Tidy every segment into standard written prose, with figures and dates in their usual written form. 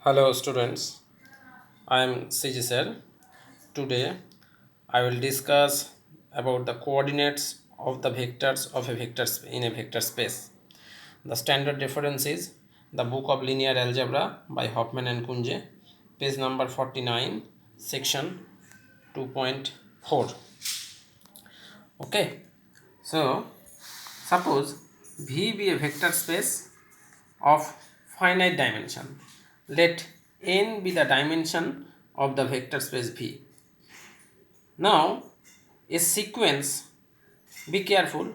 Hello students, I am CG sir. Today I will discuss about the coordinates of the vectors of a in a vector space. The standard reference is the book of linear algebra by Hoffman and Kunze, page number 49, section 2.4. Okay, so suppose V be a vector space of finite dimension. Let n be the dimension of the vector space V. Now, a sequence, be careful,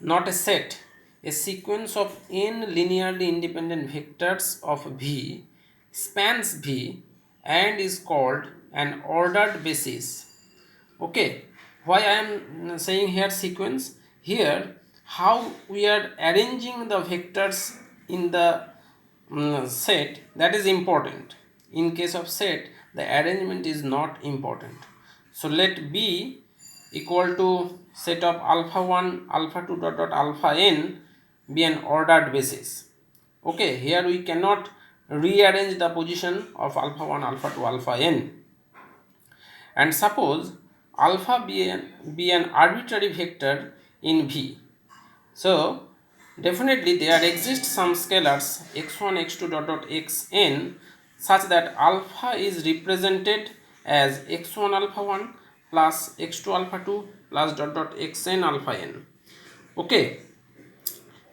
not a set, a sequence of n linearly independent vectors of V spans V and is called an ordered basis. Okay, why I am saying here sequence? Here, how we are arranging the vectors in the set, that is important. In case of set, the arrangement is not important. So let B equal to set of alpha 1 alpha 2 dot dot alpha n be an ordered basis. Okay, here we cannot rearrange the position of alpha 1 alpha 2 alpha n. And suppose alpha be an arbitrary vector in V. So definitely there exist some scalars x1 x2 dot dot xn such that alpha is represented as x1 alpha 1 plus x2 alpha 2 plus dot dot xn alpha n. Okay,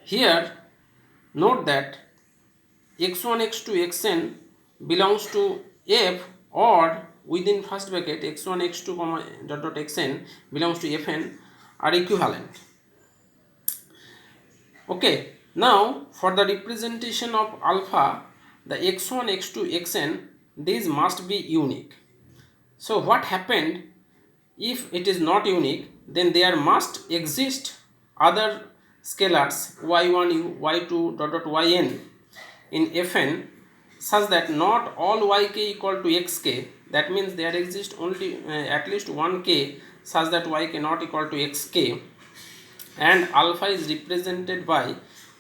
here note that x1 x2 xn belongs to f, or within first bracket x1 x2 comma dot dot xn belongs to fn are equivalent. Okay, now for the representation of alpha, the x1 x2 xn, these must be unique. So what happened, if it is not unique, then there must exist other scalars y1 y2 dot dot yn in fn such that not all yk equal to xk. That means there exists only at least one k such that yk not equal to xk, and alpha is represented by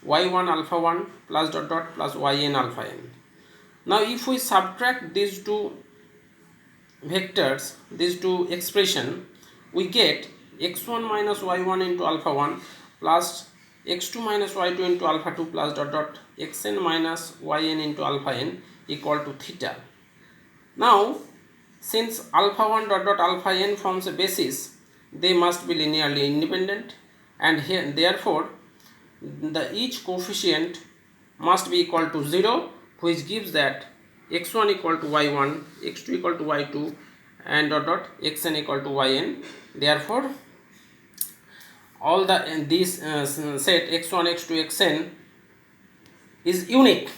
y1 alpha 1 plus dot dot plus yn alpha n. Now if we subtract these two vectors, these two expression, we get x1 minus y1 into alpha 1 plus x2 minus y2 into alpha 2 plus dot dot xn minus yn into alpha n equal to theta. Now since alpha 1 dot dot alpha n forms a basis, they must be linearly independent, and here therefore the each coefficient must be equal to 0, which gives that x1 equal to y1, x2 equal to y2 and dot dot xn equal to yn. Therefore all the this set x1 x2 xn is unique,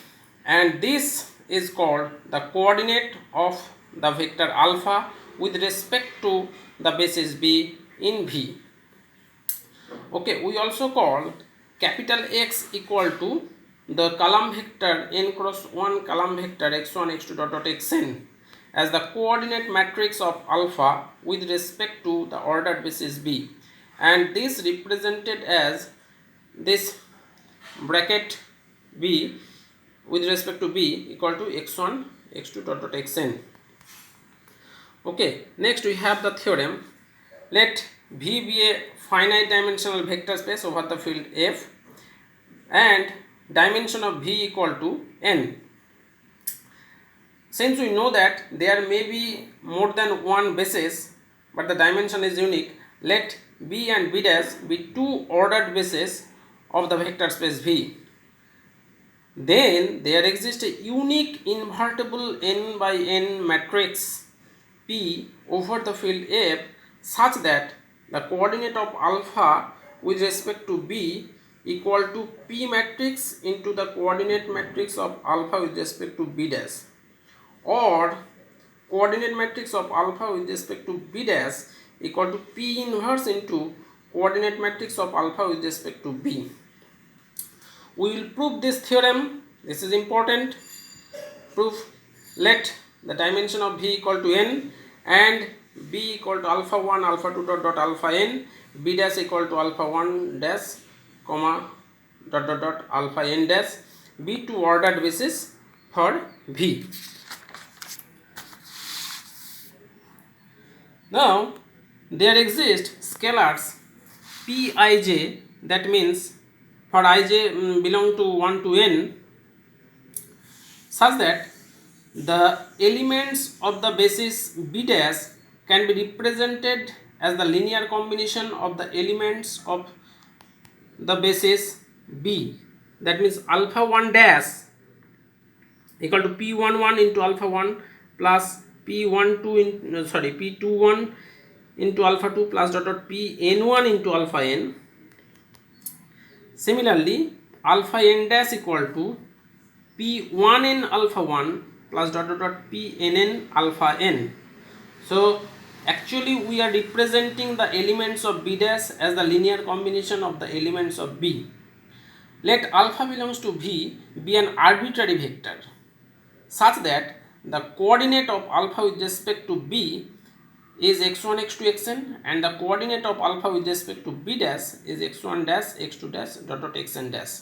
and this is called the coordinate of the vector alpha with respect to the basis b in V. Okay, we also call capital X equal to the column vector n cross 1 column vector x1 x2 dot dot xn as the coordinate matrix of alpha with respect to the ordered basis b, and this represented as this bracket b with respect to b equal to x1 x2 dot dot xn. Okay, next we have the theorem. Let V be a finite dimensional vector space over the field F and dimension of V equal to n. Since we know that there may be more than one basis but the dimension is unique, let B and B dash be two ordered bases of the vector space V. Then there exists a unique invertible n by n matrix P over the field F such that the coordinate of alpha with respect to B equal to P matrix into the coordinate matrix of alpha with respect to B dash, or coordinate matrix of alpha with respect to B dash equal to P inverse into coordinate matrix of alpha with respect to B. We will prove this theorem. This is important proof. Let the dimension of V equal to n and B equal to alpha 1 alpha 2 dot dot alpha n, B dash equal to alpha 1 dash comma dot dot dot alpha n dash be two ordered basis for V. Now there exist scalars Pij, that means for ij belong to 1 to n, such that the elements of the basis b dash can be represented as the linear combination of the elements of the basis b. That means alpha 1 dash equal to p11 into alpha 1 plus p12 in, p21 into alpha 2 plus dot dot pn1 into alpha n. Similarly, alpha n dash equal to p1n alpha 1 plus dot dot dot pnn alpha n. So actually we are representing the elements of b dash as the linear combination of the elements of b. Let alpha belongs to v be an arbitrary vector such that the coordinate of alpha with respect to b is x1 x2 xn and the coordinate of alpha with respect to b dash is x1 dash x2 dash dot dot xn dash.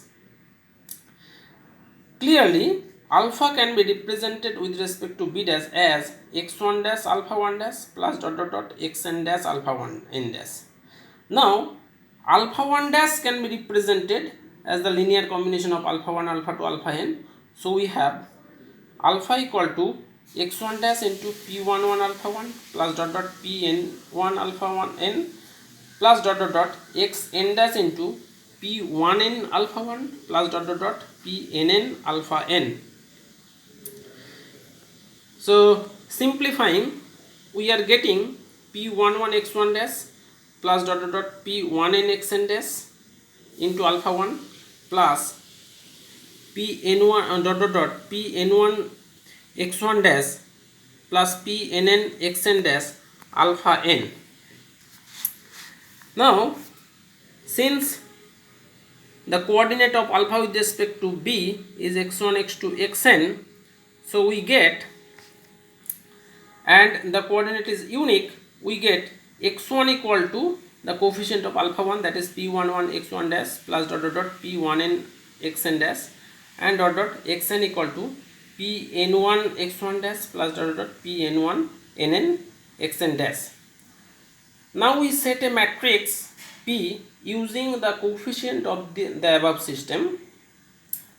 Clearly, alpha can be represented with respect to b dash as x1 dash alpha 1 dash plus dot dot dot xn dash alpha 1 n dash. Now, alpha 1 dash can be represented as the linear combination of alpha 1, alpha 2, alpha n. So, we have alpha equal to x1 dash into p11 alpha 1 plus dot dot pn1 alpha 1 n plus dot dot dot xn dash into p1n alpha 1 plus dot dot dot pnn alpha n. So simplifying, we are getting p11 x1 dash plus dot dot dot p1n xn dash into alpha 1 plus pn1 dot dot dot pn1 x1 dash plus pnn xn dash alpha n. Now since the coordinate of alpha with respect to b is x1 x2 xn, so we get, and the coordinate is unique, we get x1 equal to the coefficient of alpha 1, that is p11 x1 dash plus dot dot dot p1n xn dash and dot dot xn equal to pn1 x1 dash plus dot dot dot pn1 nn xn dash. Now we set a matrix P using the coefficient of the above system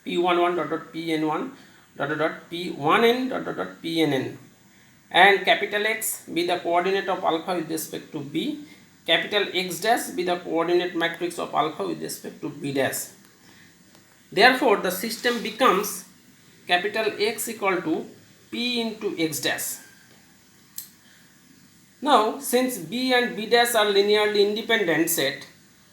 p11 dot dot pn1 dot dot dot p1n dot dot dot pnn, and capital X be the coordinate of alpha with respect to b, capital X dash be the coordinate matrix of alpha with respect to b dash. Therefore the system becomes capital X equal to p into x dash. Now since b and b dash are linearly independent set,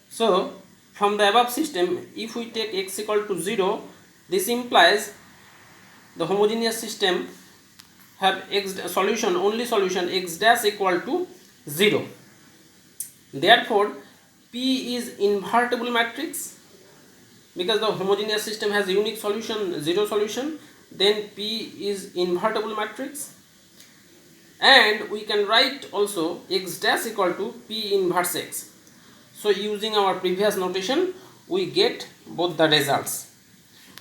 so from the above system if we take x equal to 0, this implies the homogeneous system have x solution, only solution x dash equal to 0. Therefore P is invertible matrix, because the homogeneous system has unique solution, 0 solution, then P is invertible matrix. And we can write also x dash equal to P inverse x. So using our previous notation we get both the results.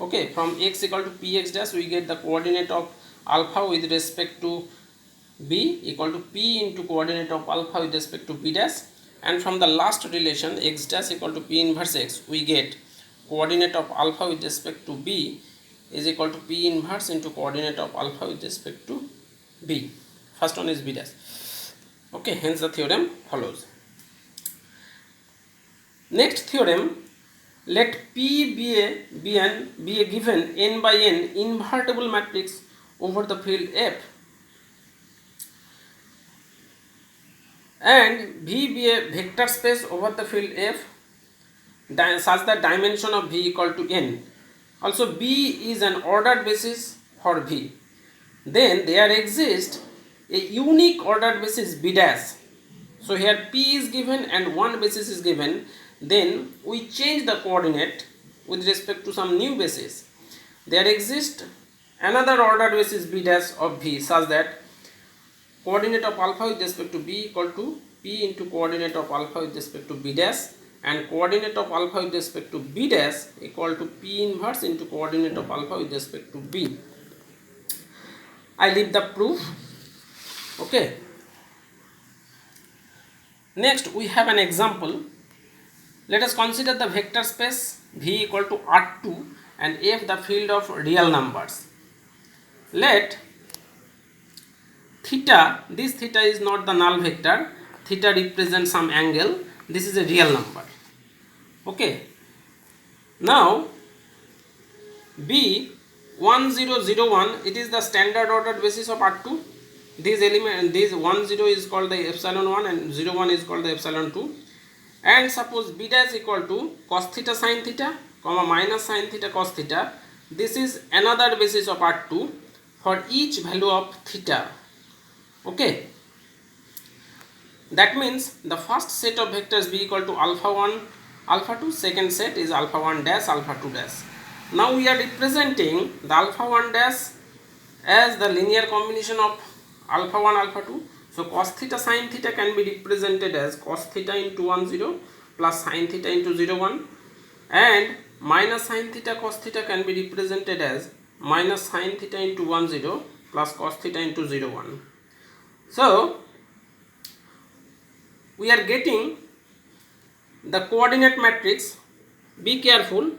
Okay, from x equal to px dash we get the coordinate of alpha with respect to b equal to p into coordinate of alpha with respect to b dash, and from the last relation x dash equal to p inverse x we get coordinate of alpha with respect to b is equal to p inverse into coordinate of alpha with respect to b. First one is b dash. Okay, hence the theorem follows. Next theorem, let P be a given n by n invertible matrix over the field F, and V be a vector space over the field F such that dimension of V equal to n. Also B is an ordered basis for V. Then there exists a unique ordered basis B dash. So here P is given and one basis is given. Then we change the coordinate with respect to some new basis. There exists another ordered basis b dash of v such that coordinate of alpha with respect to b equal to p into coordinate of alpha with respect to b dash, and coordinate of alpha with respect to b dash equal to p inverse into coordinate of alpha with respect to b. I leave the proof. Okay. Next we have an example. Let us consider the vector space V equal to R2 and F the field of real numbers. Let theta, this theta is not the null vector, theta represents some angle, this is a real number. Okay. Now B1001, it is the standard ordered basis of R2. This element, this 10 is called the epsilon 1 and 01 is called the epsilon 2. And suppose B dash equal to cos theta sin theta, comma minus sin theta cos theta. This is another basis of R2 for each value of theta. Okay. That means the first set of vectors B equal to alpha 1, alpha 2, second set is alpha 1 dash, alpha 2 dash. Now we are representing the alpha 1 dash as the linear combination of alpha 1, alpha 2. So cos theta sin theta can be represented as cos theta into 10 plus sin theta into 01, and minus sin theta cos theta can be represented as minus sin theta into 10 plus cos theta into 01. So we are getting the coordinate matrix. Be careful,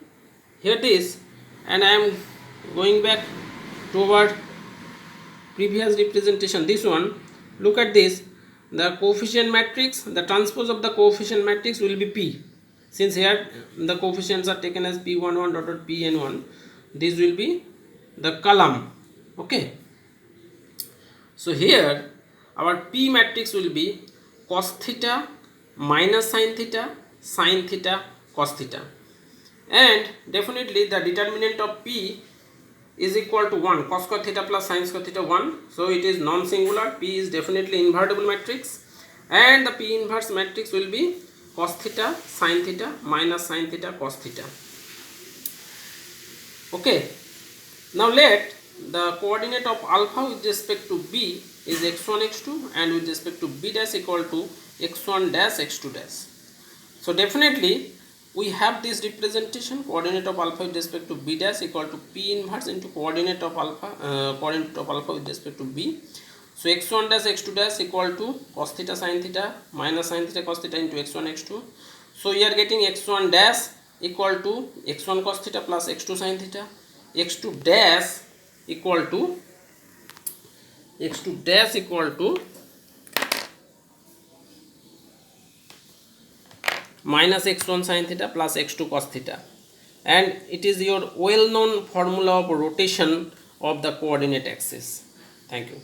here it is, and I am going back toward previous representation, this one. Look at this, the coefficient matrix, the transpose of the coefficient matrix will be P. Since here the coefficients are taken as P11 dot Pn1, this will be the column. Okay. So here our P matrix will be cos theta minus sin theta cos theta, and definitely the determinant of P is equal to 1, cos square theta plus sin square theta 1. So it is non-singular. P is definitely invertible matrix, and the P inverse matrix will be cos theta sin theta minus sin theta cos theta. Okay. Now let the coordinate of alpha with respect to B is x1 x2, and with respect to B dash equal to x1 dash x2 dash. So definitely we have this representation, coordinate of alpha with respect to B dash equal to P inverse into coordinate of alpha with respect to B. So x1 dash x2 dash equal to cos theta sin theta minus sin theta cos theta into x1 x2. So we are getting x1 dash equal to x1 cos theta plus x2 sin theta, x2 dash equal to minus x1 sin theta plus x2 cos theta, and it is your well known formula of rotation of the coordinate axis. Thank you.